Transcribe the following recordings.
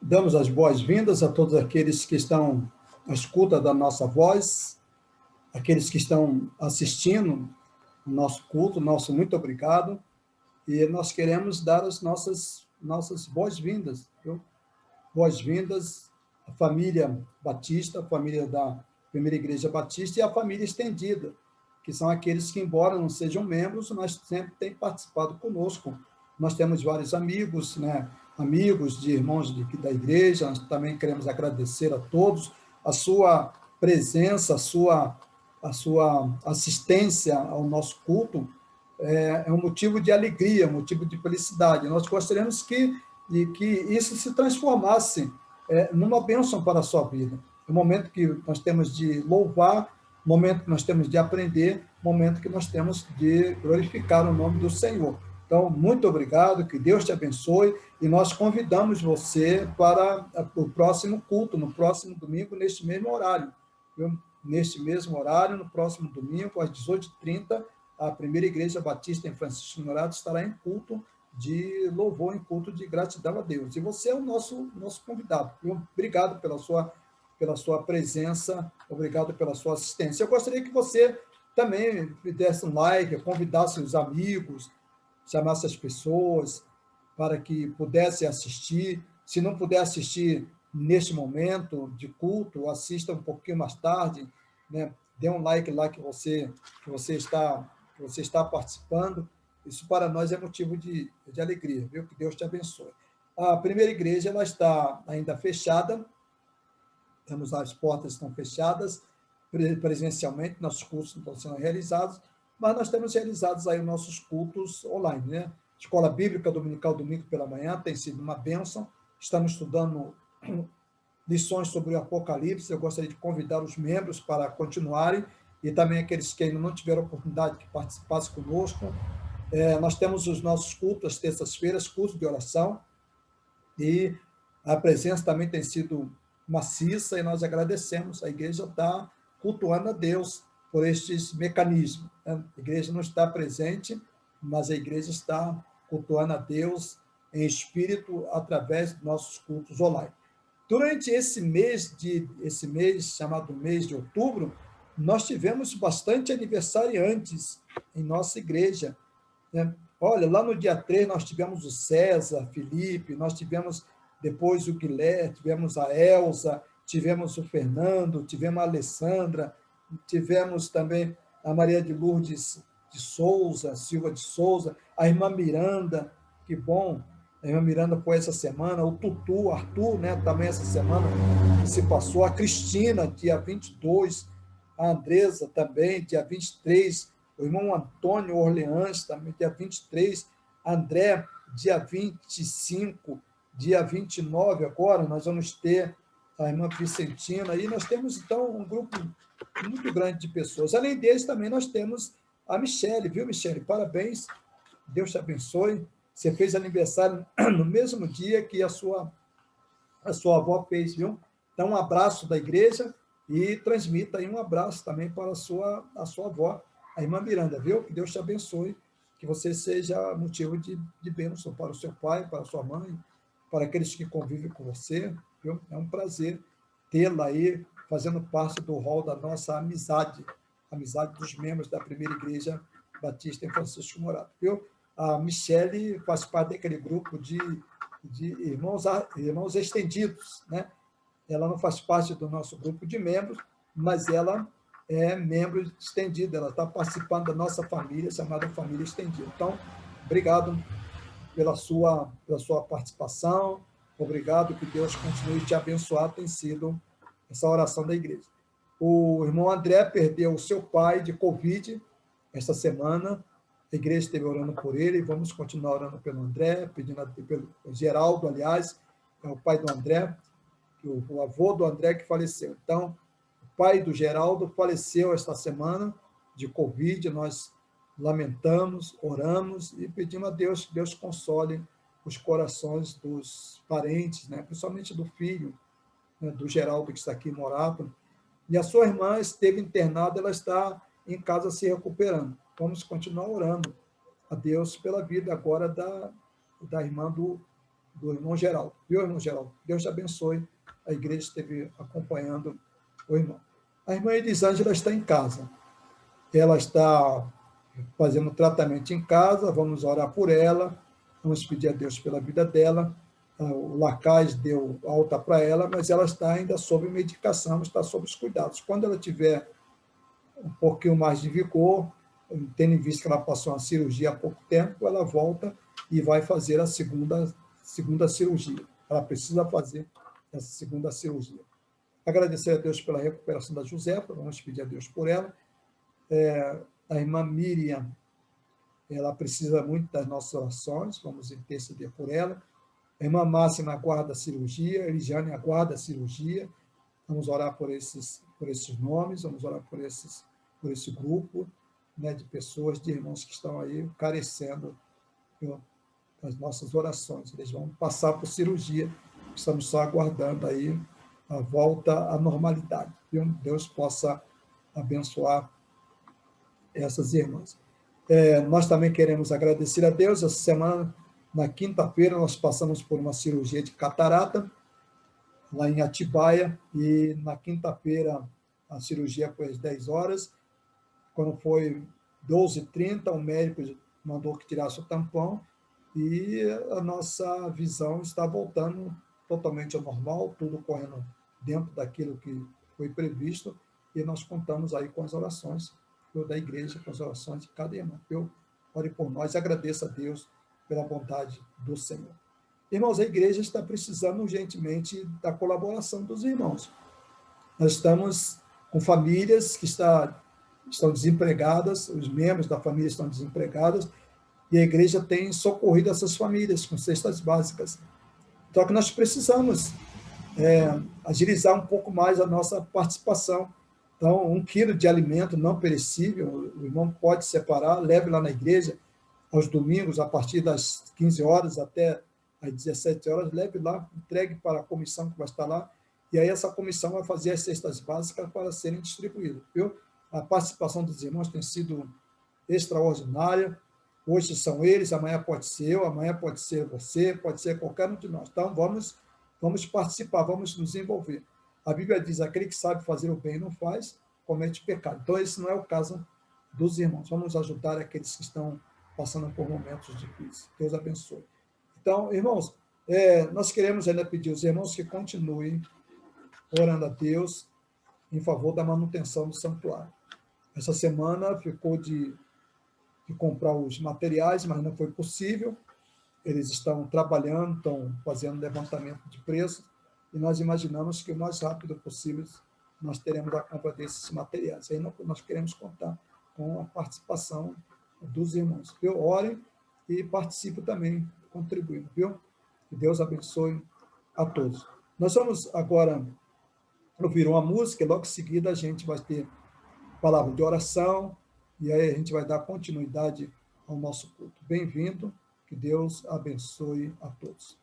Damos as boas-vindas a todos aqueles que estão à escuta da nossa voz, aqueles que estão assistindo o nosso culto, nosso muito obrigado. E nós queremos dar as nossas boas-vindas, viu? Boas-vindas à família Batista, a família da Primeira Igreja Batista e a família estendida, que são aqueles que, embora não sejam membros, mas sempre têm participado conosco. Nós temos vários amigos, né? Amigos de irmãos da igreja. Nós também queremos agradecer a todos a sua presença, a sua assistência ao nosso culto. É um motivo de alegria, um motivo de felicidade. Nós gostaríamos que isso se transformasse numa bênção para a sua vida. É o momento que nós temos de louvar, momento que nós temos de aprender, momento que nós temos de glorificar o nome do Senhor. Então, muito obrigado, que Deus te abençoe, e nós convidamos você para o próximo culto, no próximo domingo, neste mesmo horário. Viu? Neste mesmo horário, no próximo domingo, às 18h30, a Primeira Igreja Batista em Francisco Morato estará em culto de louvor, em culto de gratidão a Deus. E você é o nosso convidado. Viu? Obrigado pela sua presença, obrigado pela sua assistência. Eu gostaria que você também desse um like, convidasse os amigos, chamasse as pessoas para que pudessem assistir. Se não puder assistir neste momento de culto, assista um pouquinho mais tarde, né? Dê um like lá que você está participando. Isso para nós é motivo de alegria, viu? Que Deus te abençoe. A primeira igreja ela está ainda fechada, as portas estão fechadas presencialmente, nossos cursos não estão sendo realizados, mas nós temos realizados aí os nossos cultos online, né? Escola Bíblica Dominical, domingo pela manhã, tem sido uma bênção. Estamos estudando lições sobre o Apocalipse. Eu gostaria de convidar os membros para continuarem, e também aqueles que ainda não tiveram oportunidade de participassem conosco. Nós temos os nossos cultos, às terças-feiras, cultos de oração, e a presença também tem sido maciça, e nós agradecemos. A igreja está cultuando a Deus por estes mecanismos, né? A igreja não está presente, mas a igreja está cultuando a Deus em espírito através dos nossos cultos online. Durante esse mês chamado mês de outubro, nós tivemos bastante aniversariantes em nossa igreja, né? Olha, lá no dia 3 nós tivemos o César, Felipe, nós tivemos depois o Guilherme, tivemos a Elza, tivemos o Fernando, tivemos a Alessandra, tivemos também a Maria de Lourdes de Souza, Silva de Souza, a irmã Miranda, que bom, a irmã Miranda foi essa semana, o Tutu, Arthur, né, também essa semana que se passou, a Cristina, dia 22, a Andresa também, dia 23, o irmão Antônio Orleans, também dia 23, André, dia 25, dia 29 agora, nós vamos ter a irmã Vicentina, e nós temos, então, um grupo muito grande de pessoas. Além deles, também nós temos a Michele, viu, Michele? Parabéns, Deus te abençoe. Você fez aniversário no mesmo dia que a sua avó fez, viu? Então, um abraço da igreja, e transmita aí um abraço também para a sua avó, a irmã Miranda, viu? Que Deus te abençoe, que você seja motivo de bênção para o seu pai, para a sua mãe, para aqueles que convivem com você, viu? É um prazer tê-la aí, fazendo parte do rol da nossa amizade dos membros da Primeira Igreja Batista em Francisco Morato, viu? A Michele faz parte daquele grupo de irmãos estendidos, né? Ela não faz parte do nosso grupo de membros, mas ela é membro estendido, ela está participando da nossa família, chamada Família Estendida. Então, obrigado pela sua participação, obrigado, que Deus continue te abençoar, tem sido essa oração da igreja. O irmão André perdeu o seu pai de Covid esta semana, a igreja esteve orando por ele, vamos continuar orando pelo André, pedindo pelo Geraldo, aliás, é o pai do André, o avô do André que faleceu. Então, o pai do Geraldo faleceu esta semana de Covid, nós lamentamos, oramos e pedimos a Deus que Deus console os corações dos parentes, né? Principalmente do filho, né? Do Geraldo, que está aqui em Morato. E a sua irmã esteve internada, ela está em casa se recuperando. Vamos continuar orando a Deus pela vida agora da irmã do do irmão Geraldo. Viu, irmão Geraldo? Deus te abençoe. A igreja esteve acompanhando o irmão. A irmã Elisângela está em casa. Ela está fazendo tratamento em casa, vamos orar por ela, vamos pedir a Deus pela vida dela. O Lacaz deu alta para ela, mas ela está ainda sob medicação, está sob os cuidados. Quando ela tiver um pouquinho mais de vigor, tendo em vista que ela passou uma cirurgia há pouco tempo, ela volta e vai fazer a segunda cirurgia. Ela precisa fazer essa segunda cirurgia. Agradecer a Deus pela recuperação da Josefa, vamos pedir a Deus por ela. A irmã Miriam, ela precisa muito das nossas orações, vamos interceder por ela. A irmã Máxima aguarda a cirurgia, a Eliane aguarda a cirurgia. Vamos orar por esses nomes, vamos orar por esse grupo, né, de pessoas, de irmãos que estão aí carecendo das nossas orações. Eles vão passar por cirurgia, estamos só aguardando aí a volta à normalidade. Que Deus possa abençoar essas irmãs. Nós também queremos agradecer a Deus. Essa semana, na quinta-feira, nós passamos por uma cirurgia de catarata, lá em Atibaia, e na quinta-feira a cirurgia foi às 10 horas. Quando foi 12h30, o médico mandou que tirasse o tampão e a nossa visão está voltando totalmente ao normal, tudo correndo dentro daquilo que foi previsto, e nós contamos aí com as orações da igreja, com as orações de cada irmão. Eu ore por nós e agradeço a Deus pela bondade do Senhor. Irmãos, a igreja está precisando urgentemente da colaboração dos irmãos. Nós estamos com famílias que estão desempregadas, os membros da família estão desempregados, e a igreja tem socorrido essas famílias com cestas básicas. Então, que nós precisamos agilizar um pouco mais a nossa participação. Então, 1 quilo de alimento não perecível, o irmão pode separar, leve lá na igreja, aos domingos, a partir das 15 horas até às 17 horas, leve lá, entregue para a comissão que vai estar lá, e aí essa comissão vai fazer as cestas básicas para serem distribuídas. Viu? A participação dos irmãos tem sido extraordinária. Hoje são eles, amanhã pode ser eu, amanhã pode ser você, pode ser qualquer um de nós. Então, vamos participar, vamos nos envolver. A Bíblia diz, aquele que sabe fazer o bem e não faz, comete pecado. Então, esse não é o caso dos irmãos. Vamos ajudar aqueles que estão passando por momentos difíceis. Deus abençoe. Então, irmãos, nós queremos ainda pedir aos irmãos que continuem orando a Deus em favor da manutenção do santuário. Essa semana ficou de comprar os materiais, mas não foi possível. Eles estão trabalhando, estão fazendo levantamento de preços, e nós imaginamos que o mais rápido possível nós teremos a compra desses materiais. Aí nós queremos contar com a participação dos irmãos. Viu? Orem e participem também, contribuindo. Viu? Que Deus abençoe a todos. Nós vamos agora ouvir uma música, e logo em seguida a gente vai ter palavra de oração, e aí a gente vai dar continuidade ao nosso culto. Bem-vindo, que Deus abençoe a todos.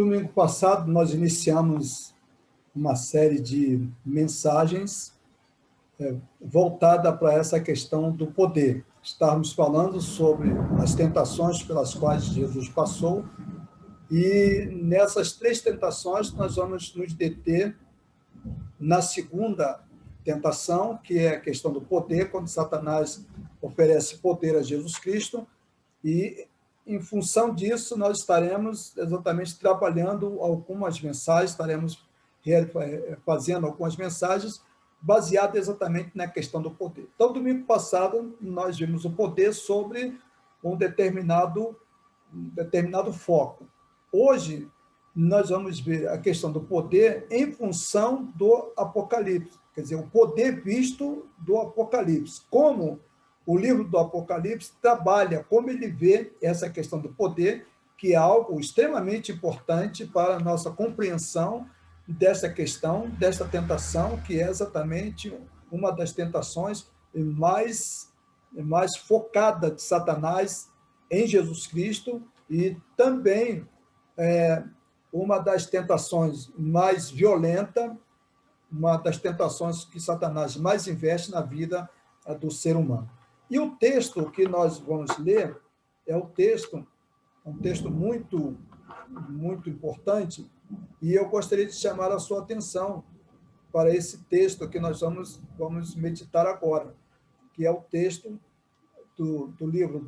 Domingo passado, nós iniciamos uma série de mensagens voltada para essa questão do poder. Estávamos falando sobre as tentações pelas quais Jesus passou, e nessas três tentações nós vamos nos deter na segunda tentação, que é a questão do poder, quando Satanás oferece poder a Jesus Cristo, e em função disso nós estaremos exatamente trabalhando algumas mensagens, estaremos fazendo algumas mensagens baseadas exatamente na questão do poder. Então, domingo passado, nós vimos o poder sobre um determinado foco. Hoje, nós vamos ver a questão do poder em função do Apocalipse, quer dizer, o poder visto do Apocalipse, como o livro do Apocalipse trabalha, como ele vê essa questão do poder, que é algo extremamente importante para a nossa compreensão dessa questão, desta tentação, que é exatamente uma das tentações mais focada de Satanás em Jesus Cristo, e também uma das tentações mais violenta, uma das tentações que Satanás mais investe na vida do ser humano. E o texto que nós vamos ler é um texto muito, muito importante, e eu gostaria de chamar a sua atenção para esse texto que nós vamos meditar agora, que é o texto do livro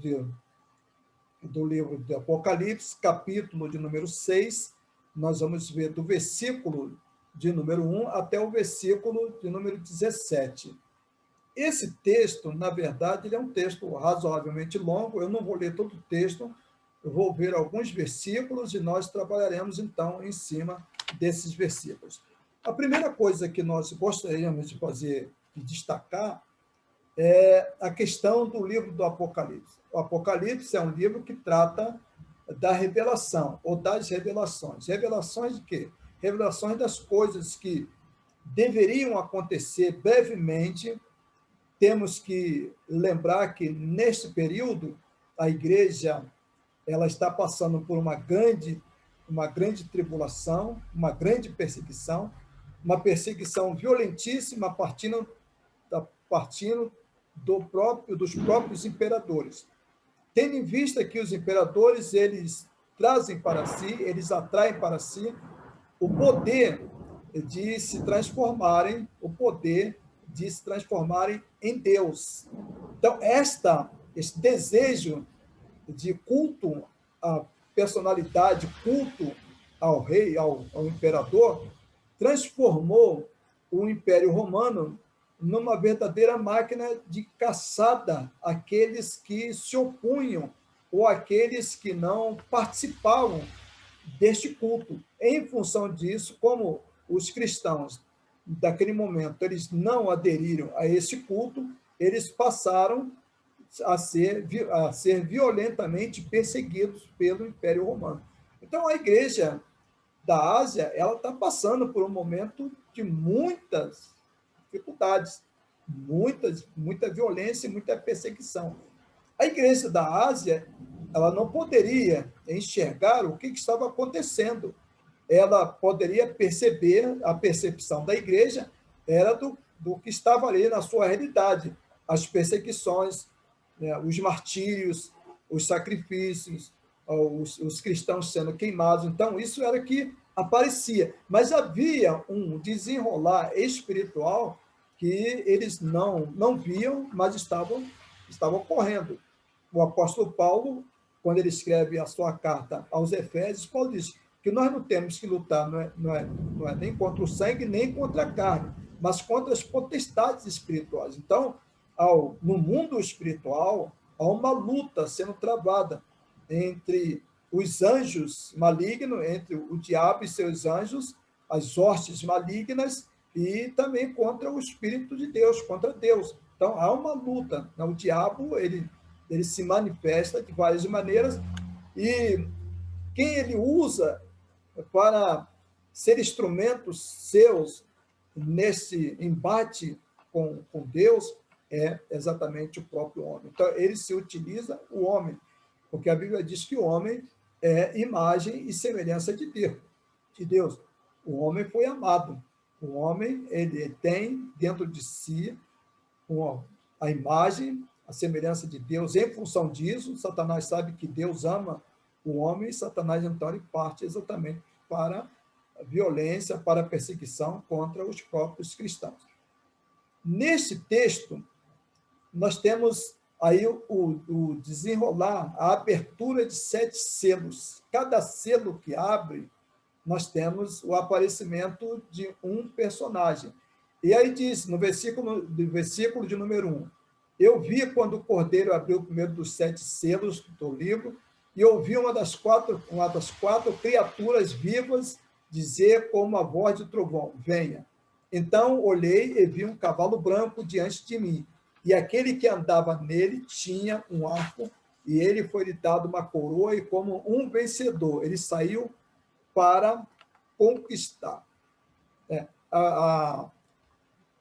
de Apocalipse, capítulo de número 6, nós vamos ver do versículo de número 1 até o versículo de número 17. Esse texto, na verdade, ele é um texto razoavelmente longo, eu não vou ler todo o texto, eu vou ver alguns versículos e nós trabalharemos, então, em cima desses versículos. A primeira coisa que nós gostaríamos de fazer, de destacar, é a questão do livro do Apocalipse. O Apocalipse é um livro que trata da revelação, ou das revelações. Revelações de quê? Revelações das coisas que deveriam acontecer brevemente. Temos que lembrar que, neste período, a igreja ela está passando por uma grande tribulação, uma grande perseguição, uma perseguição violentíssima partindo dos próprios imperadores. Tendo em vista que os imperadores, eles trazem para si, eles atraem para si o poder de se transformarem, em Deus. Então, esse desejo de culto à personalidade, culto ao rei, ao imperador, transformou o Império Romano numa verdadeira máquina de caçada àqueles que se opunham ou àqueles que não participavam deste culto. Em função disso, como os cristãos daquele momento eles não aderiram a esse culto, eles passaram a ser violentamente perseguidos pelo Império Romano. Então, a igreja da Ásia ela está passando por um momento de muitas dificuldades, muita violência e muita perseguição. A igreja da Ásia ela não poderia enxergar o que estava acontecendo. Ela poderia perceber, a percepção da igreja era do que estava ali na sua realidade, as perseguições, né, os martírios, os sacrifícios, os cristãos sendo queimados. Então, isso era que aparecia. Mas havia um desenrolar espiritual que eles não viam, mas estavam ocorrendo. O apóstolo Paulo, quando ele escreve a sua carta aos Efésios, Paulo diz que nós não temos que lutar, não é nem contra o sangue, nem contra a carne, mas contra as potestades espirituais. Então, no mundo espiritual, há uma luta sendo travada entre os anjos malignos, entre o diabo e seus anjos, as hostes malignas, e também contra o Espírito de Deus, contra Deus. Então, há uma luta. O diabo, ele se manifesta de várias maneiras, e quem ele usa para ser instrumentos seus nesse embate com Deus é exatamente o próprio homem. Então, ele se utiliza o homem, porque a Bíblia diz que o homem é imagem e semelhança de Deus. De Deus. O homem foi amado. O homem, ele tem dentro de si a imagem, a semelhança de Deus. Em função disso, Satanás sabe que Deus ama o homem, e Satanás, então, ele parte exatamente para a violência, para a perseguição contra os próprios cristãos. Neste texto, nós temos aí o desenrolar, a abertura de 7 selos. Cada selo que abre, nós temos o aparecimento de um personagem. E aí diz, no versículo de número 1, eu vi quando o Cordeiro abriu o primeiro dos 7 selos do livro, e ouvi uma das quatro criaturas vivas dizer com uma voz de trovão, venha. Então olhei e vi um cavalo branco diante de mim, e aquele que andava nele tinha um arco, e ele foi-lhe dado uma coroa, e como um vencedor, ele saiu para conquistar.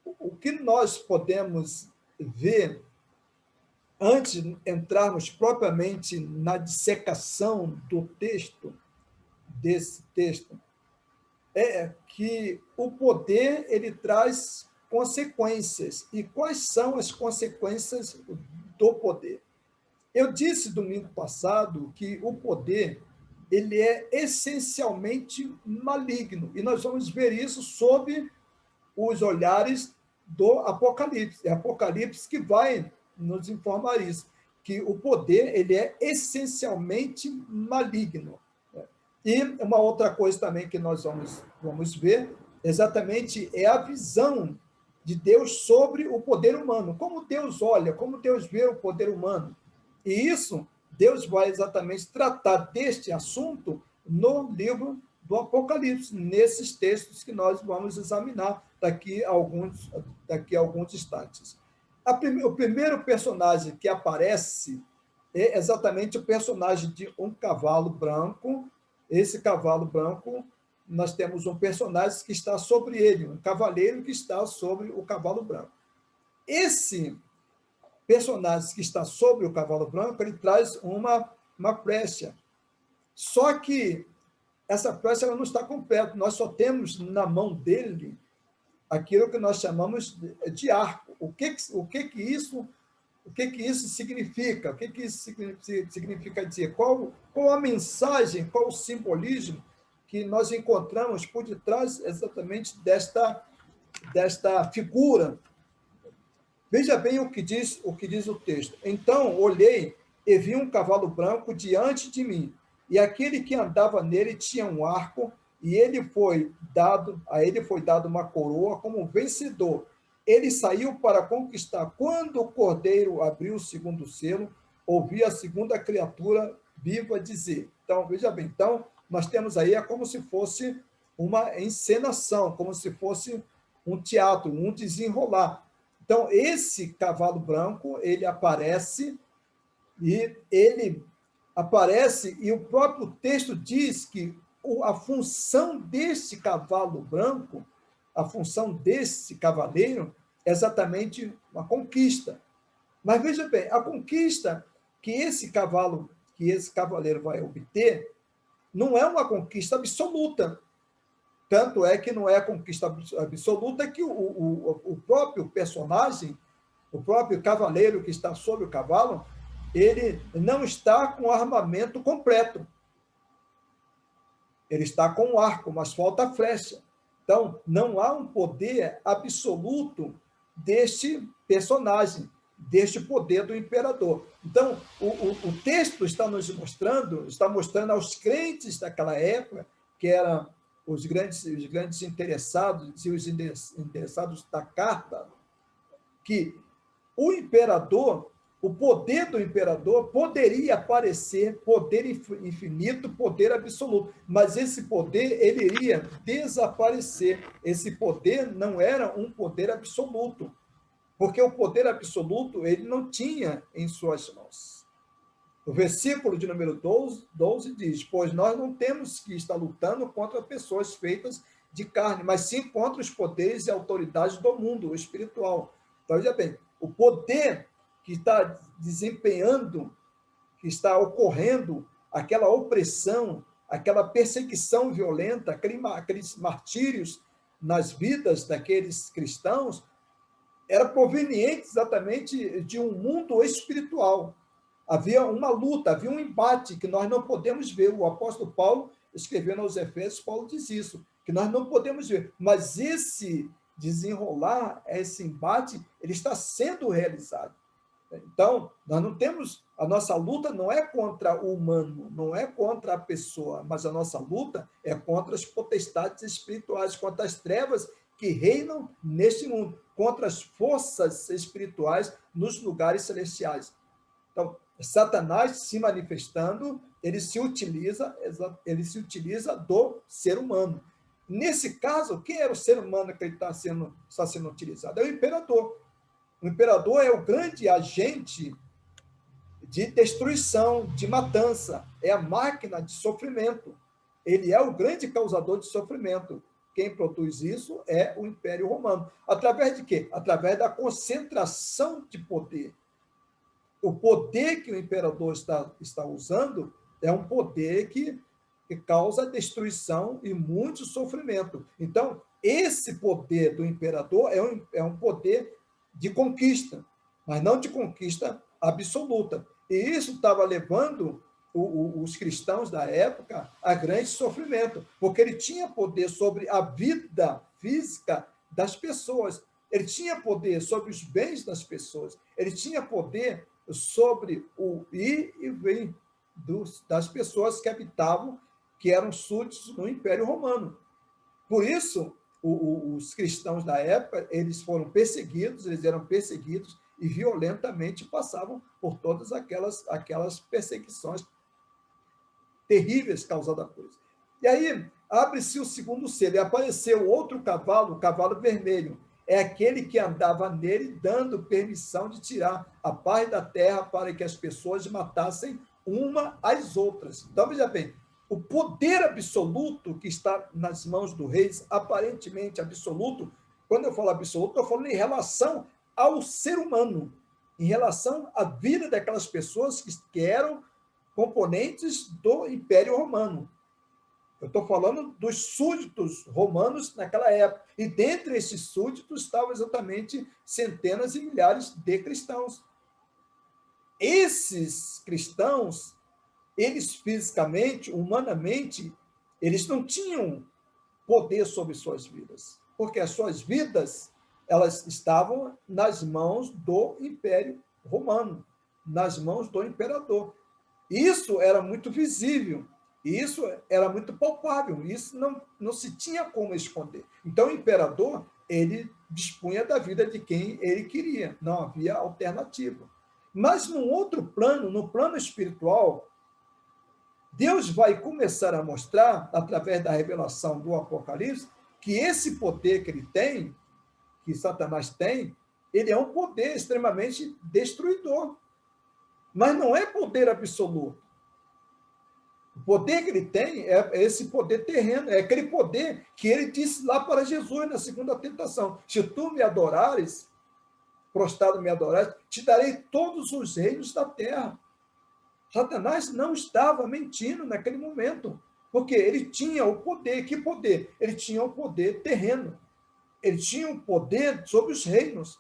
O que nós podemos ver, antes de entrarmos propriamente na dissecação do texto, desse texto, é que o poder ele traz consequências. E quais são as consequências do poder? Eu disse domingo passado que o poder ele é essencialmente maligno, e nós vamos ver isso sob os olhares do Apocalipse. É Apocalipse que vai nos informar isso, que o poder ele é essencialmente maligno. E uma outra coisa também que nós vamos ver, exatamente, é a visão de Deus sobre o poder humano. Como Deus olha, como Deus vê o poder humano. E isso, Deus vai exatamente tratar deste assunto no livro do Apocalipse, nesses textos que nós vamos examinar daqui a alguns instantes. O primeiro personagem que aparece é exatamente o personagem de um cavalo branco. Esse cavalo branco, nós temos um personagem que está sobre ele, um cavaleiro que está sobre o cavalo branco. Esse personagem que está sobre o cavalo branco, ele traz uma flecha. Só que essa flecha ela não está completa. Nós só temos na mão dele aquilo que nós chamamos de arco. O que isso significa? O que isso significa dizer? Qual a mensagem, qual o simbolismo que nós encontramos por detrás exatamente desta figura? Veja bem o que diz o texto. Então olhei e vi um cavalo branco diante de mim, e aquele que andava nele tinha um arco, e a ele foi dado uma coroa como vencedor. Ele saiu para conquistar. Quando o Cordeiro abriu o segundo selo, ouvi a segunda criatura viva dizer. Então, veja bem, então, nós temos aí, é como se fosse uma encenação, como se fosse um teatro, um desenrolar. Então, esse cavalo branco, ele aparece, e o próprio texto diz que a função desse cavalo branco, a função desse cavaleiro, é exatamente uma conquista. Mas veja bem, a conquista que esse cavaleiro vai obter não é uma conquista absoluta. Tanto é que não é a conquista absoluta que o próprio personagem, o próprio cavaleiro que está sobre o cavalo, ele não está com o armamento completo. Ele está com o arco, mas falta a flecha. Então, não há um poder absoluto deste personagem, deste poder do imperador. Então, o texto está mostrando aos crentes daquela época, que eram os grandes interessados, e os interessados da carta, que o poder do imperador poderia parecer poder infinito, poder absoluto, mas esse poder ele iria desaparecer. Esse poder não era um poder absoluto, porque o poder absoluto ele não tinha em suas mãos. O versículo de número 12 diz, pois nós não temos que estar lutando contra pessoas feitas de carne, mas sim contra os poderes e autoridades do mundo espiritual. Então, veja bem, o poder que está desempenhando, que está ocorrendo aquela opressão, aquela perseguição violenta, aqueles martírios nas vidas daqueles cristãos, era proveniente exatamente de um mundo espiritual. Havia uma luta, havia um embate que nós não podemos ver. O apóstolo Paulo, escrevendo aos Efésios, Paulo diz isso, que nós não podemos ver. Mas esse desenrolar, esse embate, ele está sendo realizado. Então, nós não temos, a nossa luta não é contra o humano, não é contra a pessoa, mas a nossa luta é contra as potestades espirituais, contra as trevas que reinam neste mundo, contra as forças espirituais nos lugares celestiais. Então, Satanás se manifestando, ele se utiliza do ser humano. Nesse caso, quem era o ser humano que ele está sendo utilizado? É o imperador. O imperador é o grande agente de destruição, de matança, é a máquina de sofrimento. Ele é o grande causador de sofrimento. Quem produz isso é o Império Romano. Através de quê? Através da concentração de poder. O poder que o imperador está usando é um poder que causa destruição e muito sofrimento. Então, esse poder do imperador é um poder de conquista, mas não de conquista absoluta. E isso estava levando os cristãos da época a grande sofrimento, porque ele tinha poder sobre a vida física das pessoas, ele tinha poder sobre os bens das pessoas, ele tinha poder sobre o ir e vir das pessoas que habitavam, que eram súditos no Império Romano. Por isso, os cristãos da época, eles eram perseguidos e violentamente passavam por todas aquelas perseguições terríveis causadas por isso. E aí, abre-se o segundo selo, e apareceu outro cavalo, o cavalo vermelho. É aquele que andava nele, dando permissão de tirar a paz da terra para que as pessoas matassem uma às outras. Então, veja bem, o poder absoluto que está nas mãos do rei, aparentemente absoluto, quando eu falo absoluto, estou falando em relação ao ser humano, em relação à vida daquelas pessoas que eram componentes do Império Romano. Eu estou falando dos súditos romanos naquela época. E dentre esses súditos estavam exatamente centenas e milhares de cristãos. Esses cristãos, eles fisicamente, humanamente, eles não tinham poder sobre suas vidas, porque as suas vidas, elas estavam nas mãos do Império Romano, nas mãos do imperador. Isso era muito visível, isso era muito palpável, isso não se tinha como esconder. Então, o imperador, ele dispunha da vida de quem ele queria, não havia alternativa. Mas, num outro plano, no plano espiritual, Deus vai começar a mostrar, através da revelação do Apocalipse, que esse poder que ele tem, que Satanás tem, ele é um poder extremamente destruidor. Mas não é poder absoluto. O poder que ele tem é esse poder terreno, é aquele poder que ele disse lá para Jesus na segunda tentação: se tu me adorares, prostrado me adorares, te darei todos os reinos da terra. Satanás não estava mentindo naquele momento, porque ele tinha o poder. Que poder? Ele tinha o poder terreno. Ele tinha o poder sobre os reinos.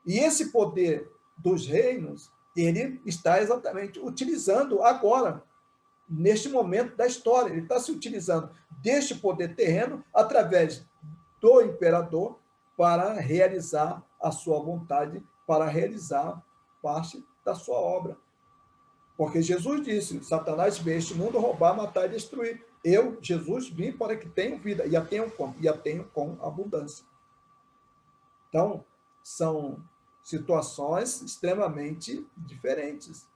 E esse poder dos reinos, ele está exatamente utilizando agora, neste momento da história. Ele está se utilizando deste poder terreno através do imperador para realizar a sua vontade, para realizar parte da sua obra. Porque Jesus disse: Satanás veio este mundo roubar, matar e destruir. Eu, Jesus, vim para que tenham vida, e a tenham com abundância. Então, são situações extremamente diferentes.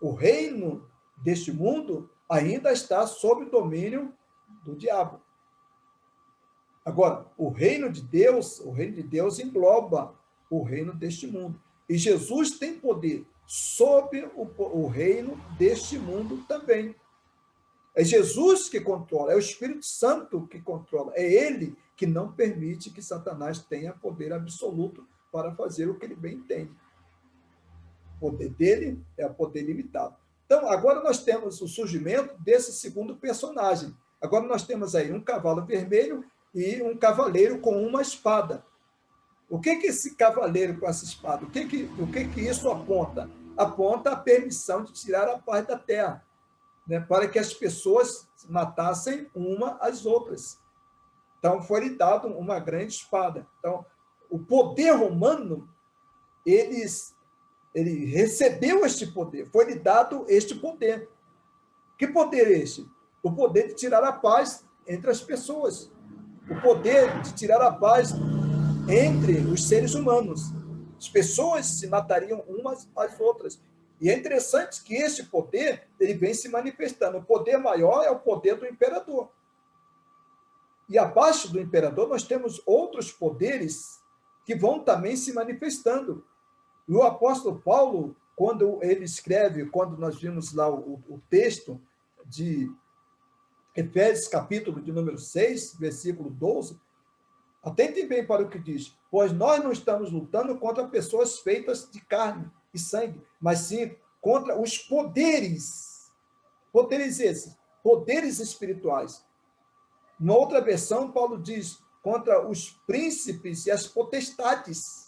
O reino deste mundo ainda está sob o domínio do diabo. Agora, o reino de Deus engloba o reino deste mundo. E Jesus tem poder sobre o reino deste mundo também. É Jesus que controla, é o Espírito Santo que controla, é ele que não permite que Satanás tenha poder absoluto para fazer o que ele bem entende. O poder dele é o poder limitado. Então, agora nós temos o surgimento desse segundo personagem. Agora nós temos aí um cavalo vermelho e um cavaleiro com uma espada. O que esse cavaleiro com essa espada? O que isso aponta? Aponta a permissão de tirar a paz da terra, né, para que as pessoas matassem uma às outras. Então, foi-lhe dado uma grande espada. Então, o poder romano, ele recebeu este poder, foi-lhe dado este poder. Que poder é este? O poder de tirar a paz entre as pessoas. O poder de tirar a paz entre os seres humanos. As pessoas se matariam umas às outras. E é interessante que esse poder ele vem se manifestando. O poder maior é o poder do imperador. E abaixo do imperador nós temos outros poderes que vão também se manifestando. E o apóstolo Paulo, quando ele escreve, quando nós vimos lá o texto de Efésios, capítulo de número 6, versículo 12, atentem bem para o que diz, pois nós não estamos lutando contra pessoas feitas de carne e sangue, mas sim contra os poderes. Poderes esses, poderes espirituais. Numa outra versão, Paulo diz, contra os príncipes e as potestades.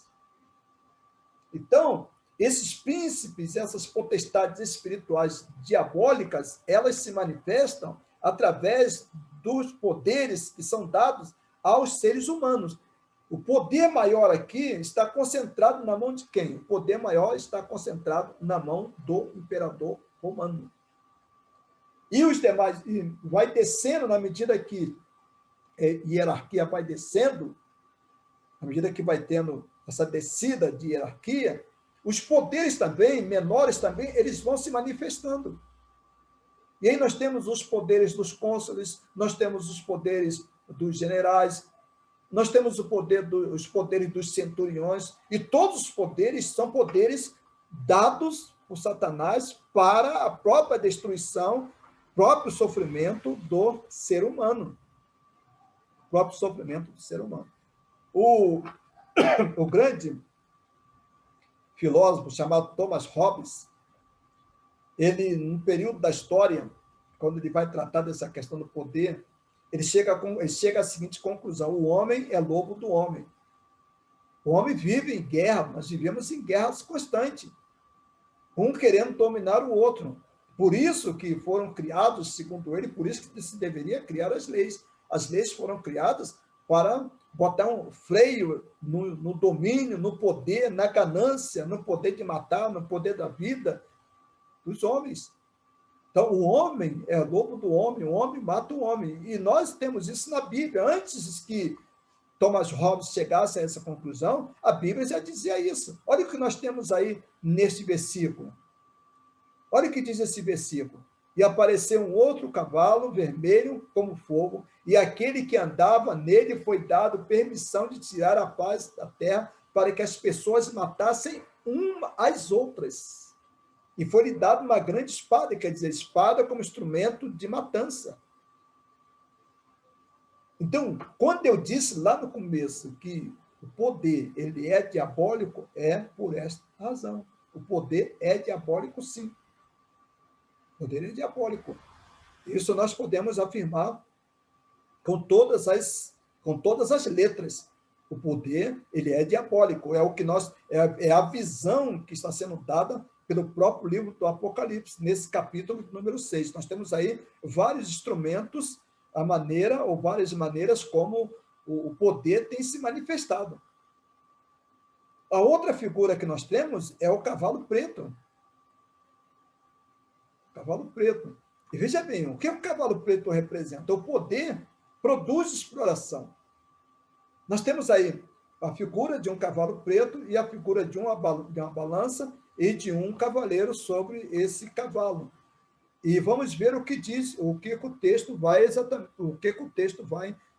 Então, esses príncipes, essas potestades espirituais diabólicas, elas se manifestam através dos poderes que são dados aos seres humanos. O poder maior aqui está concentrado na mão de quem? O poder maior está concentrado na mão do imperador romano. E os demais, e vai descendo na medida que a hierarquia vai descendo, à medida que vai tendo essa descida de hierarquia, os poderes também, menores também, eles vão se manifestando. E aí nós temos os poderes dos cônsules, nós temos os poderes dos generais, nós temos os poderes dos centuriões, e todos os poderes são poderes dados por Satanás para a própria destruição, próprio sofrimento do ser humano. Próprio sofrimento do ser humano. O grande filósofo chamado Thomas Hobbes, ele, num período da história, quando ele vai tratar dessa questão do poder, ele chega à seguinte conclusão: o homem é lobo do homem. O homem vive em guerra, nós vivemos em guerras constantes, um querendo dominar o outro. Por isso que foram criados, segundo ele, por isso que se deveria criar as leis. As leis foram criadas para botar um freio no domínio, no poder, na ganância, no poder de matar, no poder da vida dos homens. Então, o homem é lobo do homem, o homem mata o homem. E nós temos isso na Bíblia. Antes que Thomas Hobbes chegasse a essa conclusão, a Bíblia já dizia isso. Olha o que nós temos aí neste versículo. Olha o que diz esse versículo. E apareceu um outro cavalo, vermelho como fogo, e aquele que andava nele foi dado permissão de tirar a paz da terra para que as pessoas matassem uma às outras. E foi-lhe dado uma grande espada, quer dizer, espada como instrumento de matança. Então, quando eu disse lá no começo que o poder ele é diabólico, é por esta razão. O poder é diabólico, sim. O poder é diabólico. Isso nós podemos afirmar com todas as letras. O poder ele é diabólico. É o que é a visão que está sendo dada pelo próprio livro do Apocalipse, nesse capítulo número 6. Nós temos aí vários instrumentos, várias maneiras como o poder tem se manifestado. A outra figura que nós temos é o cavalo preto. O cavalo preto. E veja bem, o que o cavalo preto representa? O poder produz exploração. Nós temos aí a figura de um cavalo preto e a figura de uma balança e de um cavaleiro sobre esse cavalo. E vamos ver o que diz, o que o texto vai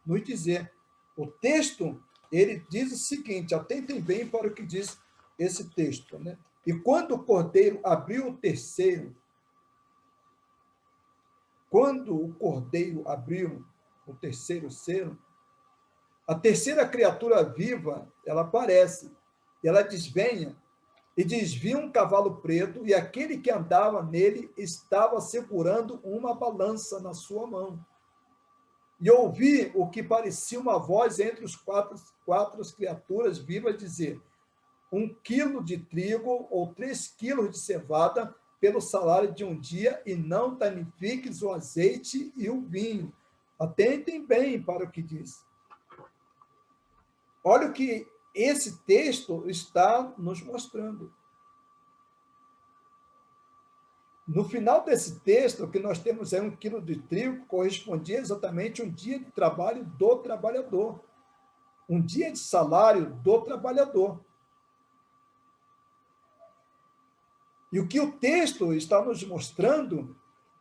nos dizer. O texto, ele diz o seguinte, atentem bem para o que diz esse texto, né? E quando o cordeiro abriu o terceiro selo, a terceira criatura viva, ela aparece, ela desvenha E diz, vi um cavalo preto, e aquele que andava nele estava segurando uma balança na sua mão. E ouvi o que parecia uma voz entre os quatro criaturas vivas dizer: 1 quilo de trigo ou 3 quilos de cevada pelo salário de um dia, e não danifiques o azeite e o vinho. Atentem bem para o que diz. Olha o que esse texto está nos mostrando. No final desse texto, o que nós temos é 1 quilo de trigo, correspondia exatamente a um dia de trabalho do trabalhador. Um dia de salário do trabalhador. E o que o texto está nos mostrando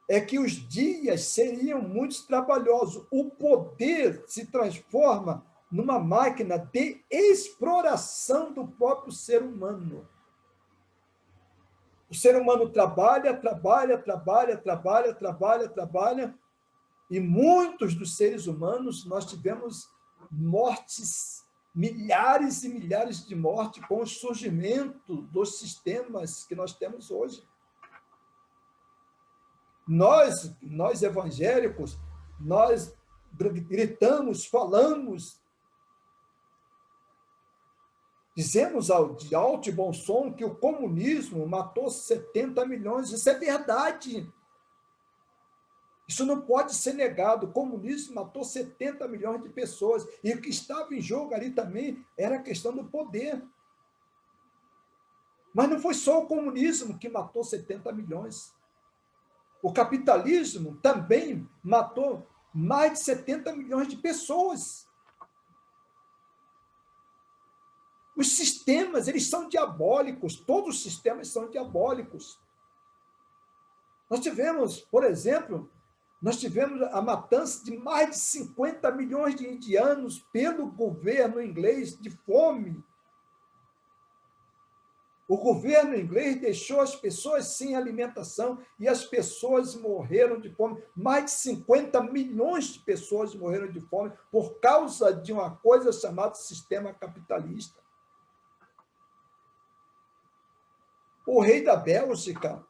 é que os dias seriam muito trabalhosos. O poder se transforma numa máquina de exploração do próprio ser humano. O ser humano trabalha, e muitos dos seres humanos, nós tivemos mortes, milhares e milhares de mortes com o surgimento dos sistemas que nós temos hoje. Nós evangélicos, nós gritamos, falamos, dizemos de alto e bom som que o comunismo matou 70 milhões. Isso é verdade. Isso não pode ser negado. O comunismo matou 70 milhões de pessoas. E o que estava em jogo ali também era a questão do poder. Mas não foi só o comunismo que matou 70 milhões. O capitalismo também matou mais de 70 milhões de pessoas. Os sistemas, eles são diabólicos. Todos os sistemas são diabólicos. Nós tivemos, por exemplo, a matança de mais de 50 milhões de indianos pelo governo inglês de fome. O governo inglês deixou as pessoas sem alimentação e as pessoas morreram de fome. Mais de 50 milhões de pessoas morreram de fome por causa de uma coisa chamada sistema capitalista. O rei da Bélgica,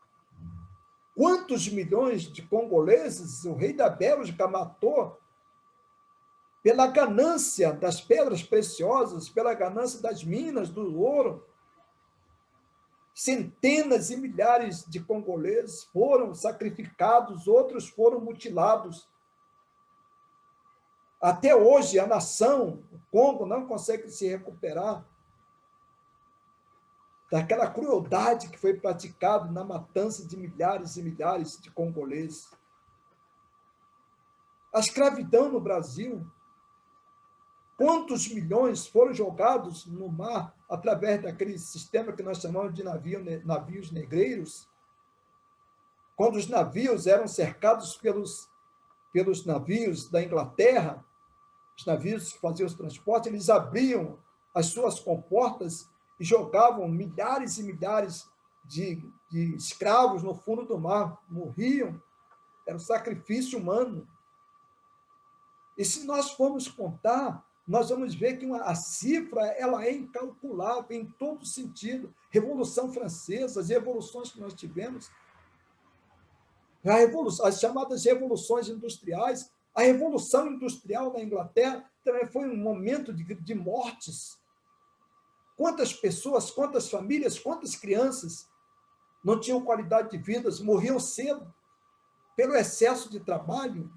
quantos milhões de congoleses o rei da Bélgica matou pela ganância das pedras preciosas, pela ganância das minas, do ouro. Centenas e milhares de congoleses foram sacrificados, outros foram mutilados. Até hoje, a nação, o Congo, não consegue se recuperar daquela crueldade que foi praticada na matança de milhares e milhares de congoleses. A escravidão no Brasil. Quantos milhões foram jogados no mar através daquele sistema que nós chamamos de navios negreiros? Quando os navios eram cercados pelos navios da Inglaterra, os navios que faziam os transportes, eles abriam as suas comportas e jogavam milhares e milhares de escravos no fundo do mar, morriam. Era um sacrifício humano. E se nós formos contar, nós vamos ver que a cifra ela é incalculável em todo sentido. Revolução Francesa, as revoluções que nós tivemos, as chamadas revoluções industriais, a Revolução Industrial na Inglaterra também foi um momento de mortes. Quantas pessoas, quantas famílias, quantas crianças não tinham qualidade de vida, morriam cedo pelo excesso de trabalho.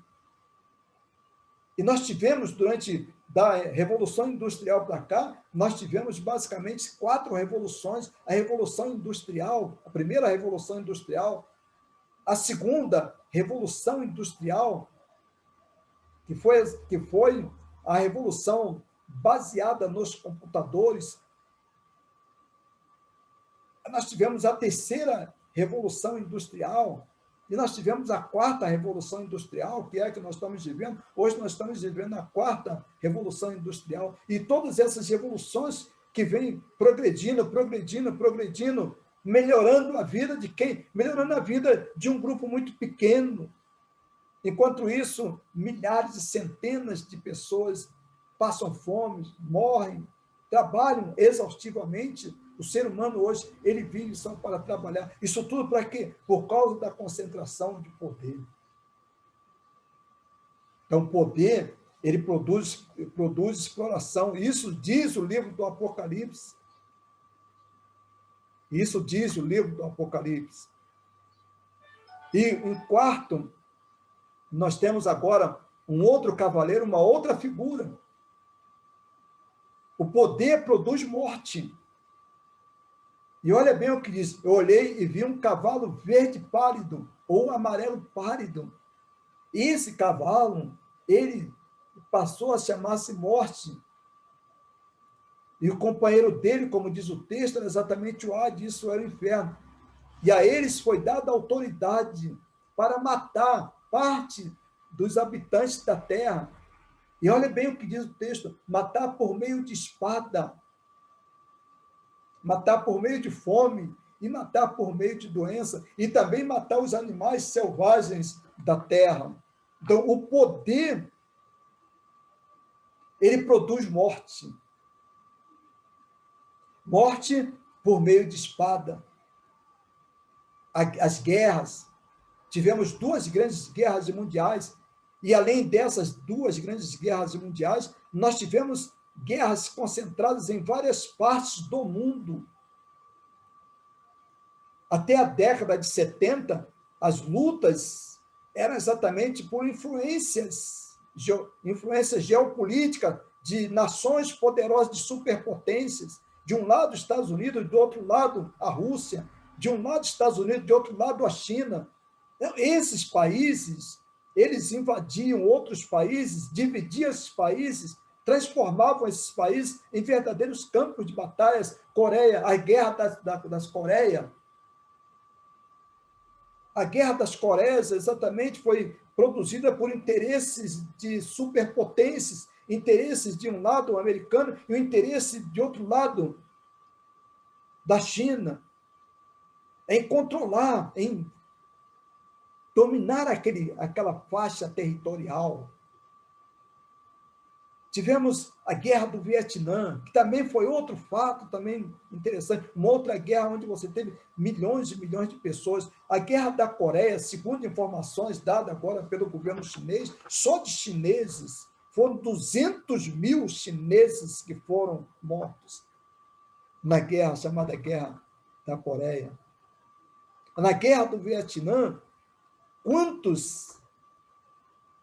E nós tivemos, durante da Revolução Industrial para cá, nós tivemos basicamente 4 revoluções. A Revolução Industrial, a primeira Revolução Industrial, a segunda Revolução Industrial, que foi a revolução baseada nos computadores. Nós tivemos a terceira Revolução Industrial, e nós tivemos a 4ª Revolução Industrial, que é a que nós estamos vivendo. Hoje nós estamos vivendo a 4ª Revolução Industrial. E todas essas revoluções que vêm progredindo, melhorando a vida de quem? Melhorando a vida de um grupo muito pequeno. Enquanto isso, milhares e centenas de pessoas passam fome, morrem, trabalham exaustivamente O ser humano hoje, ele vive só para trabalhar. Isso tudo para quê? Por causa da concentração de poder. Então, poder, ele produz exploração. Isso diz o livro do Apocalipse. Isso diz o livro do Apocalipse. E em quarto, nós temos agora um outro cavaleiro, uma outra figura. O poder produz morte. E olha bem o que diz. Eu olhei e vi um cavalo verde pálido, ou amarelo pálido. Esse cavalo, ele passou a chamar-se Morte. E o companheiro dele, como diz o texto, era exatamente o Hades, isso era o inferno. E a eles foi dada autoridade para matar parte dos habitantes da terra. E olha bem o que diz o texto: matar por meio de espada, matar por meio de fome, e matar por meio de doença, e também matar os animais selvagens da terra. Então, o poder, ele produz morte. Morte por meio de espada. As guerras, tivemos 2 grandes guerras mundiais, e além dessas 2 grandes guerras mundiais, nós tivemos guerras concentradas em várias partes do mundo. Até a década de 70, as lutas eram exatamente por influências geopolíticas de nações poderosas, de superpotências. De um lado, os Estados Unidos, do outro lado, a Rússia. De um lado, os Estados Unidos, do outro lado, a China. Então, esses países, eles invadiam outros países, dividiam esses países, transformavam esses países em verdadeiros campos de batalhas. Coreia, a guerra das Coreias. A Guerra das Coreias, exatamente, foi produzida por interesses de superpotências, interesses de um lado americano e o interesse de outro lado da China, em controlar, em dominar aquela faixa territorial. Tivemos a Guerra do Vietnã, que também foi outro fato também interessante, uma outra guerra onde você teve milhões e milhões de pessoas. A Guerra da Coreia, segundo informações dadas agora pelo governo chinês, só de chineses, foram 200 mil chineses que foram mortos na guerra, chamada Guerra da Coreia. Na Guerra do Vietnã, quantos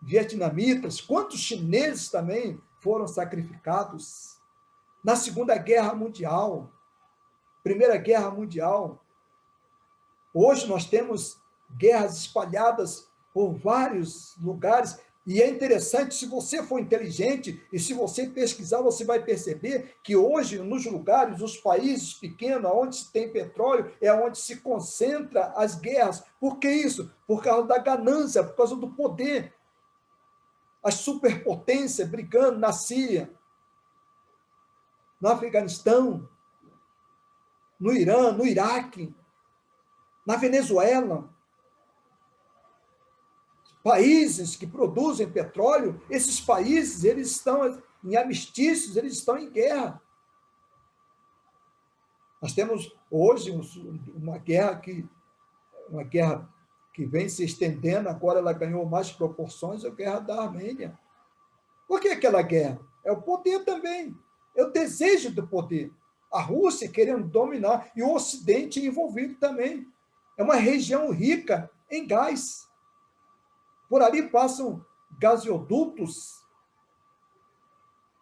vietnamitas, quantos chineses também foram sacrificados? Na Segunda Guerra Mundial, Primeira Guerra Mundial. Hoje nós temos guerras espalhadas por vários lugares, e é interessante, se você for inteligente e se você pesquisar, você vai perceber que hoje, nos lugares, os países pequenos, onde se tem petróleo, é onde se concentra as guerras. Por que isso? Por causa da ganância, por causa do poder. As superpotências brigando na Síria, no Afeganistão, no Irã, no Iraque, na Venezuela. Países que produzem petróleo, esses países, eles estão em amistícios, eles estão em guerra. Nós temos hoje uma guerra que vem se estendendo, agora ela ganhou mais proporções, a guerra da Armênia. Por que aquela guerra? É o poder também, é o desejo do poder. A Rússia querendo dominar, e o Ocidente envolvido também. É uma região rica em gás. Por ali passam gasodutos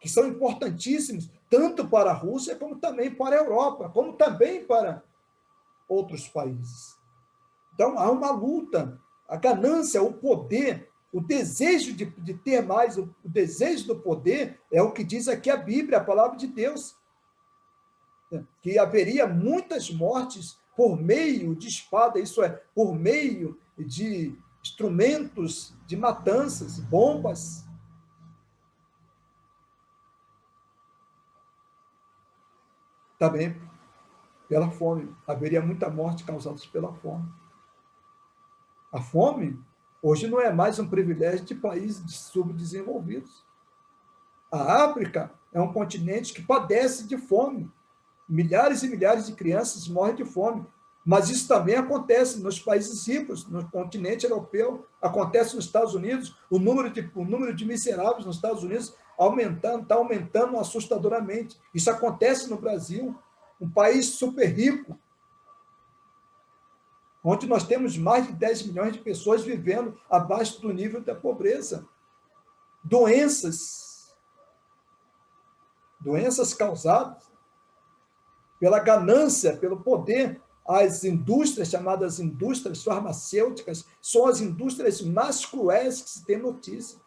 que são importantíssimos, tanto para a Rússia, como também para a Europa, como também para outros países. Então, há uma luta, a ganância, o poder, o desejo de ter mais, o desejo do poder, é o que diz aqui a Bíblia, a palavra de Deus, que haveria muitas mortes por meio de espada, isso é, por meio de instrumentos de matanças, bombas. Também pela fome. Haveria muita morte causada pela fome. A fome, hoje, não é mais um privilégio de países subdesenvolvidos. A África é um continente que padece de fome. milhares e milhares de crianças morrem de fome. Mas isso também acontece nos países ricos, no continente europeu, acontece nos Estados Unidos, o número de miseráveis nos Estados Unidos está aumentando assustadoramente. Isso acontece no Brasil, um país super rico, onde nós temos mais de 10 milhões de pessoas vivendo abaixo do nível da pobreza. Doenças causadas pela ganância, pelo poder. As indústrias, chamadas indústrias farmacêuticas, são as indústrias mais cruéis que se tem notícia.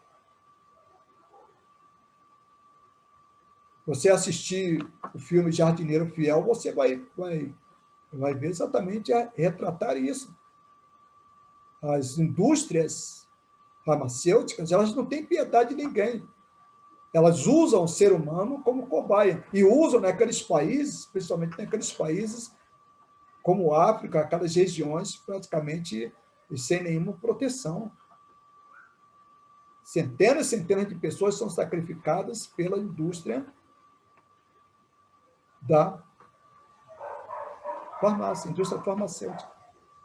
Você assistir o filme Jardineiro Fiel, você vai ver exatamente retratar isso. As indústrias farmacêuticas, elas não têm piedade de ninguém. Elas usam o ser humano como cobaia. E usam naqueles países, principalmente naqueles países como África, aquelas regiões praticamente sem nenhuma proteção. Centenas e centenas de pessoas são sacrificadas pela indústria da farmácia, indústria farmacêutica.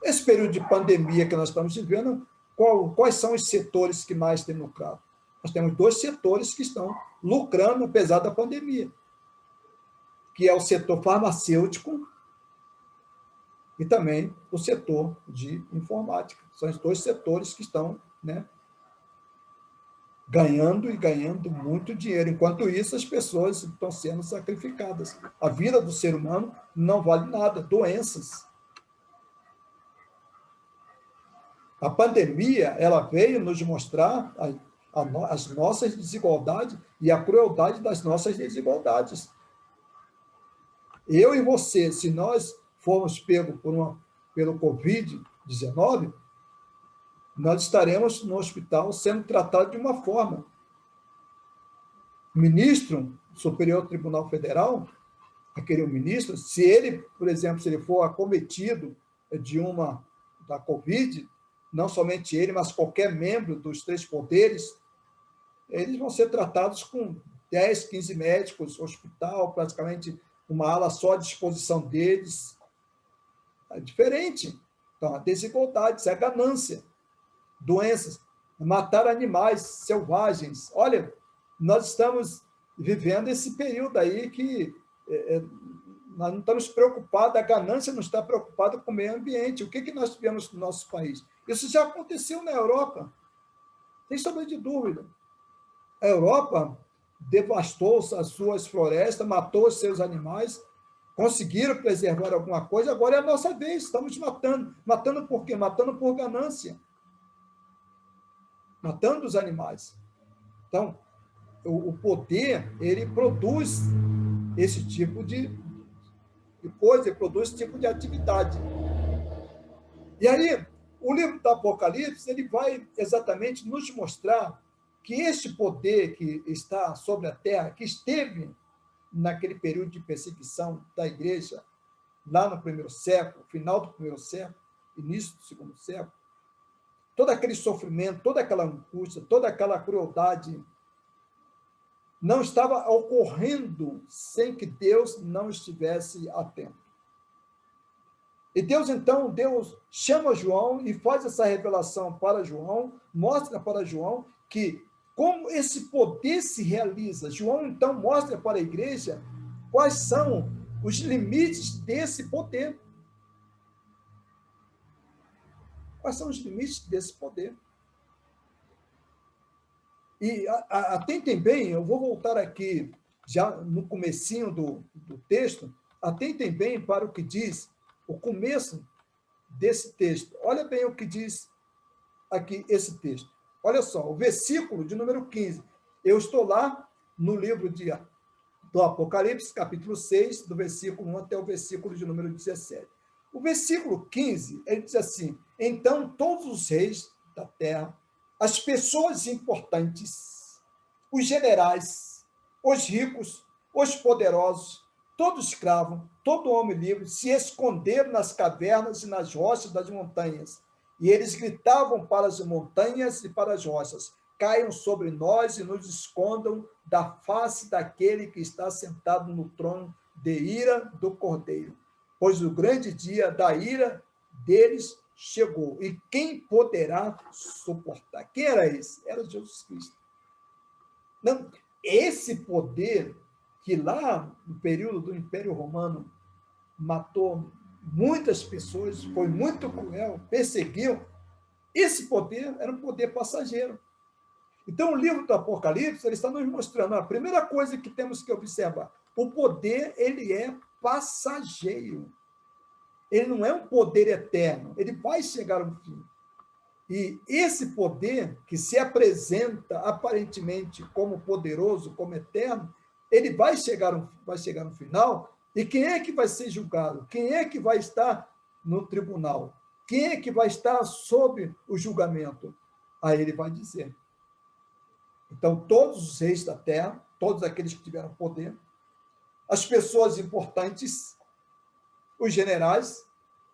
Esse período de pandemia que nós estamos vivendo, quais são os setores que mais têm lucrado? Nós temos 2 setores que estão lucrando, apesar da pandemia, que é o setor farmacêutico e também o setor de informática. São os 2 setores que estão, ganhando muito dinheiro. Enquanto isso, as pessoas estão sendo sacrificadas. A vida do ser humano não vale nada. Doenças. A pandemia, ela veio nos mostrar as nossas desigualdades e a crueldade das nossas desigualdades. Eu e você, se nós formos pegos pelo Covid-19, nós estaremos no hospital sendo tratados de uma forma. O ministro do Superior Tribunal Federal, aquele ministro, se ele, por exemplo, se ele for acometido da Covid, não somente ele, mas qualquer membro dos 3 poderes, eles vão ser tratados com 10, 15 médicos, hospital, praticamente uma ala só à disposição deles. É diferente. Então, a desigualdade, a ganância, doenças, matar animais selvagens. Olha, nós estamos vivendo esse período aí que nós não estamos preocupados, a ganância não está preocupada com o meio ambiente. O que nós tivemos no nosso país? Isso já aconteceu na Europa, sem sombra de dúvida. A Europa devastou as suas florestas, matou os seus animais, conseguiram preservar alguma coisa, agora é a nossa vez, estamos matando. Matando por quê? Matando por ganância. Matando os animais. Então, o poder, ele produz esse tipo de coisa, ele produz esse tipo de atividade. E aí, o livro do Apocalipse, ele vai exatamente nos mostrar que este poder que está sobre a terra, que esteve naquele período de perseguição da igreja, lá no 1º século, final do 1º século, início do 2º século, todo aquele sofrimento, toda aquela angústia, toda aquela crueldade não estava ocorrendo sem que Deus não estivesse atento. E Deus chama João e faz essa revelação para João, mostra para João que como esse poder se realiza. João, então, mostra para a igreja quais são os limites desse poder. Quais são os limites desse poder? E atentem bem, eu vou voltar aqui, já no comecinho do texto, atentem bem para o que diz o começo desse texto. Olha bem o que diz aqui esse texto. Olha só, o versículo de número 15. Eu estou lá no livro do Apocalipse, capítulo 6, do versículo 1 até o versículo de número 17. O versículo 15, ele diz assim: então todos os reis da terra, as pessoas importantes, os generais, os ricos, os poderosos, todo escravo, todo homem livre, se esconderam nas cavernas e nas rochas das montanhas. E eles gritavam para as montanhas e para as rochas: caiam sobre nós e nos escondam da face daquele que está sentado no trono de ira do Cordeiro, pois o grande dia da ira deles chegou. E quem poderá suportar? Quem era esse? Era Jesus Cristo. Não, esse poder que lá no período do Império Romano matou muitas pessoas, foi muito cruel, perseguiu, esse poder era um poder passageiro. Então, o livro do Apocalipse, ele está nos mostrando a primeira coisa que temos que observar: o poder, ele é passageiro. Ele não é um poder eterno, ele vai chegar ao fim. E esse poder, que se apresenta aparentemente como poderoso, como eterno, ele vai chegar no final. E quem é que vai ser julgado? Quem é que vai estar no tribunal? Quem é que vai estar sob o julgamento? Aí ele vai dizer. Então, todos os reis da terra, todos aqueles que tiveram poder, as pessoas importantes, os generais,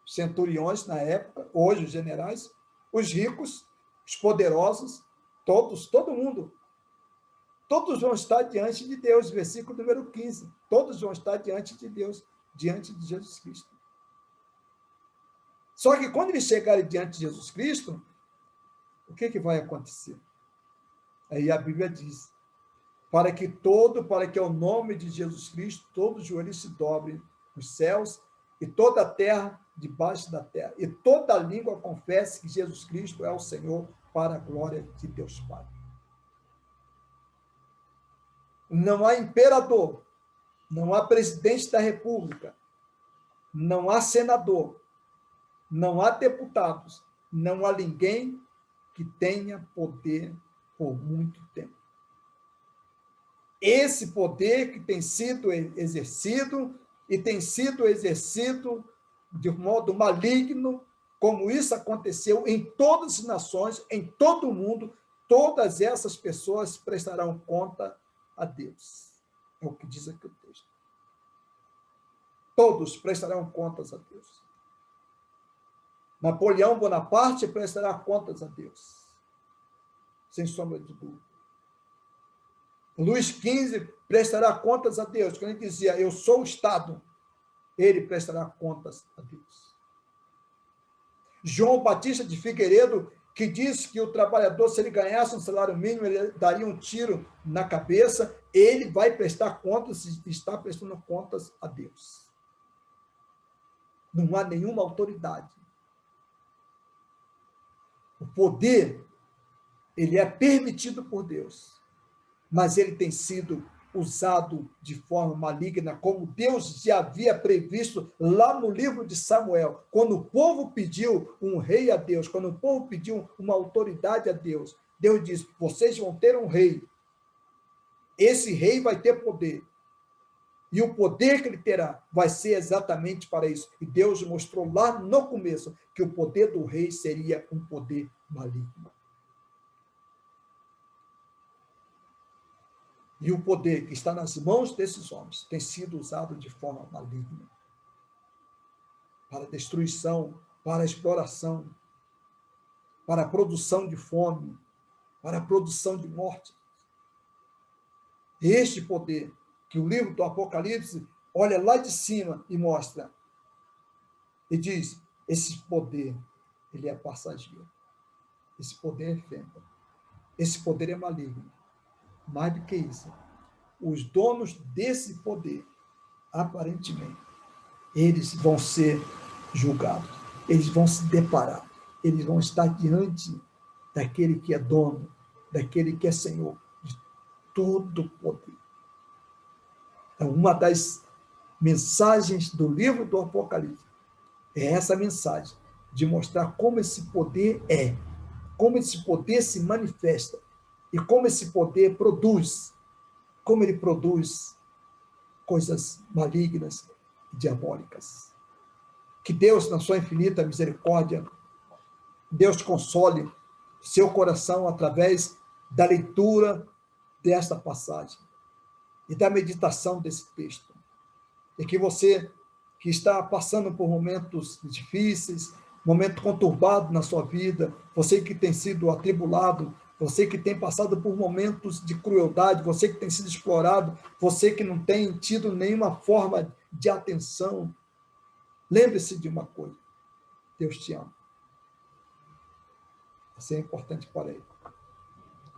centuriões na época, hoje os generais, os ricos, os poderosos, todo mundo, todos vão estar diante de Deus, versículo número 15, todos vão estar diante de Deus, diante de Jesus Cristo. Só que quando eles chegarem diante de Jesus Cristo, o que vai acontecer? Aí a Bíblia diz, para que ao nome de Jesus Cristo, todo joelho se dobre nos céus e toda a terra debaixo da terra, e toda língua confesse que Jesus Cristo é o Senhor, para a glória de Deus Pai. Não há imperador, não há presidente da República, não há senador, não há deputados, não há ninguém que tenha poder por muito tempo. Esse poder que tem sido exercido e tem sido exercido de modo maligno, como isso aconteceu em todas as nações, em todo o mundo, todas essas pessoas prestarão conta a Deus. É o que diz aqui o texto. Todos prestarão contas a Deus. Napoleão Bonaparte prestará contas a Deus, sem sombra de dúvida. Luís XV prestará contas a Deus. Quando ele dizia, eu sou o Estado, ele prestará contas a Deus. João Batista de Figueiredo, que disse que o trabalhador, se ele ganhasse um salário mínimo, ele daria um tiro na cabeça, ele vai prestar contas, está prestando contas a Deus. Não há nenhuma autoridade. O poder, ele é permitido por Deus, mas ele tem sido usado de forma maligna, como Deus já havia previsto lá no livro de Samuel, quando o povo pediu um rei a Deus, quando o povo pediu uma autoridade a Deus, Deus disse, vocês vão ter um rei, esse rei vai ter poder, e o poder que ele terá vai ser exatamente para isso, e Deus mostrou lá no começo que o poder do rei seria um poder maligno. E o poder que está nas mãos desses homens tem sido usado de forma maligna para destruição, para exploração, para a produção de fome, para a produção de morte. Este poder que o livro do Apocalipse olha lá de cima e mostra, e diz, esse poder, ele é passageiro. Esse poder é efêmero. Esse poder é maligno. Mais do que isso, os donos desse poder, aparentemente, eles vão ser julgados, eles vão se deparar, eles vão estar diante daquele que é dono, daquele que é Senhor de todo o poder. Então, uma das mensagens do livro do Apocalipse é essa mensagem, de mostrar como esse poder é, como esse poder se manifesta, e como esse poder produz, como ele produz coisas malignas e diabólicas. Que Deus, na sua infinita misericórdia, Deus console seu coração através da leitura desta passagem e da meditação desse texto. E que você, que está passando por momentos difíceis, momento conturbado na sua vida, você que tem sido atribulado, Você que tem passado por momentos de crueldade, você que tem sido explorado, você que não tem tido nenhuma forma de atenção, lembre-se de uma coisa: Deus te ama. Você é importante para Ele.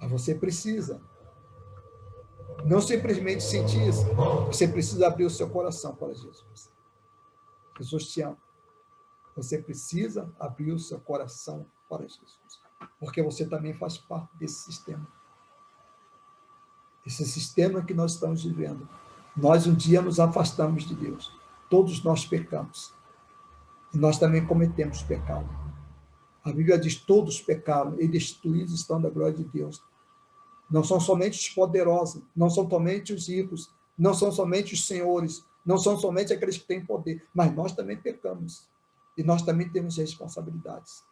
Mas você precisa não simplesmente sentir isso, você precisa abrir o seu coração para Jesus. Jesus te ama. Você precisa abrir o seu coração para Jesus, porque você também faz parte desse sistema. Esse sistema que nós estamos vivendo. Nós um dia nos afastamos de Deus. Todos nós pecamos. E nós também cometemos pecado. A Bíblia diz: todos pecaram e destituídos estão da glória de Deus. Não são somente os poderosos, não são somente os ricos, não são somente os senhores, não são somente aqueles que têm poder, mas nós também pecamos. E nós também temos responsabilidades.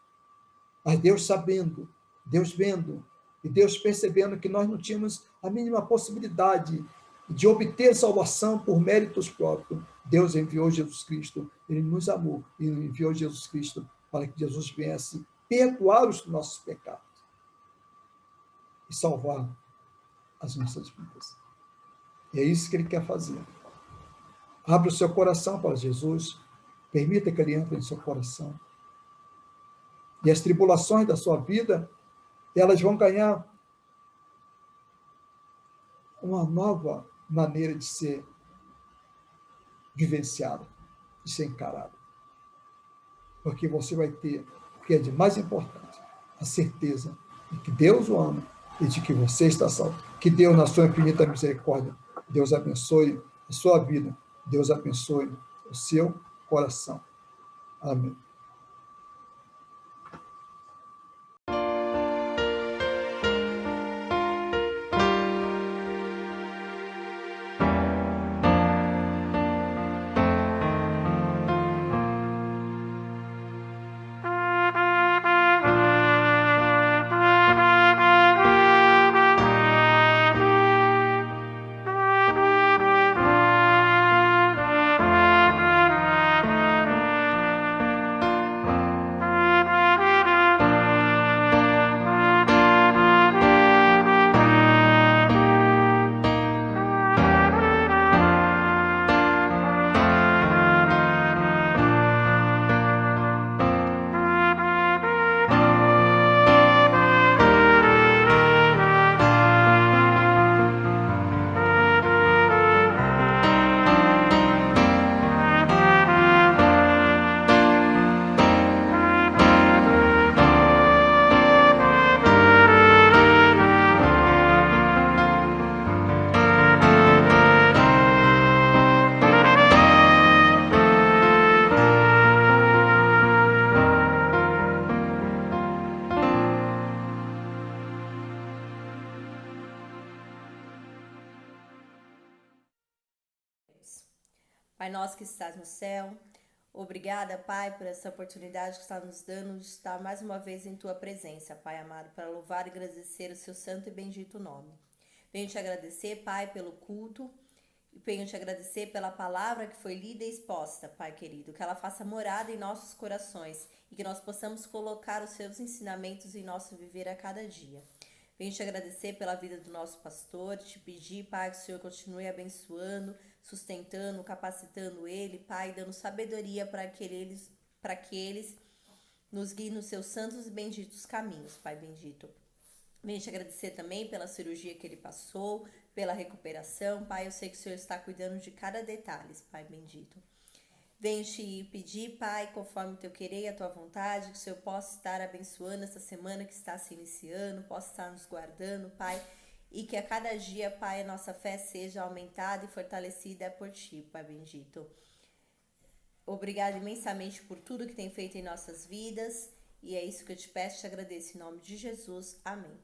Mas Deus sabendo, Deus vendo, e Deus percebendo que nós não tínhamos a mínima possibilidade de obter salvação por méritos próprios, Deus enviou Jesus Cristo. Ele nos amou e enviou Jesus Cristo para que Jesus viesse perdoar os nossos pecados e salvar as nossas vidas. E é isso que Ele quer fazer. Abra o seu coração para Jesus, permita que Ele entre em seu coração. E as tribulações da sua vida, elas vão ganhar uma nova maneira de ser vivenciada, de ser encarada. Porque você vai ter o que é de mais importante, a certeza de que Deus o ama e de que você está salvo. Que Deus, na sua infinita misericórdia, Deus abençoe a sua vida, Deus abençoe o seu coração. Amém. Pai nosso que estás no céu, obrigada, Pai, por essa oportunidade que está nos dando de estar mais uma vez em Tua presença, Pai amado, para louvar e agradecer o Seu santo e bendito nome. Venho te agradecer, Pai, pelo culto, e venho te agradecer pela palavra que foi lida e exposta, Pai querido, que ela faça morada em nossos corações e que nós possamos colocar os Seus ensinamentos em nosso viver a cada dia. Venho te agradecer pela vida do nosso pastor, te pedir, Pai, que o Senhor continue abençoando, sustentando, capacitando ele, Pai, dando sabedoria para que eles nos guiem nos seus santos e benditos caminhos, Pai bendito. Venho te agradecer também pela cirurgia que ele passou, pela recuperação, Pai, eu sei que o Senhor está cuidando de cada detalhe, Pai bendito. Venho te pedir, Pai, conforme o teu querer e a tua vontade, que o Senhor possa estar abençoando essa semana que está se iniciando, possa estar nos guardando, Pai, e que a cada dia, Pai, a nossa fé seja aumentada e fortalecida por Ti, Pai bendito. Obrigada imensamente por tudo que tem feito em nossas vidas, e é isso que eu te peço e te agradeço em nome de Jesus. Amém.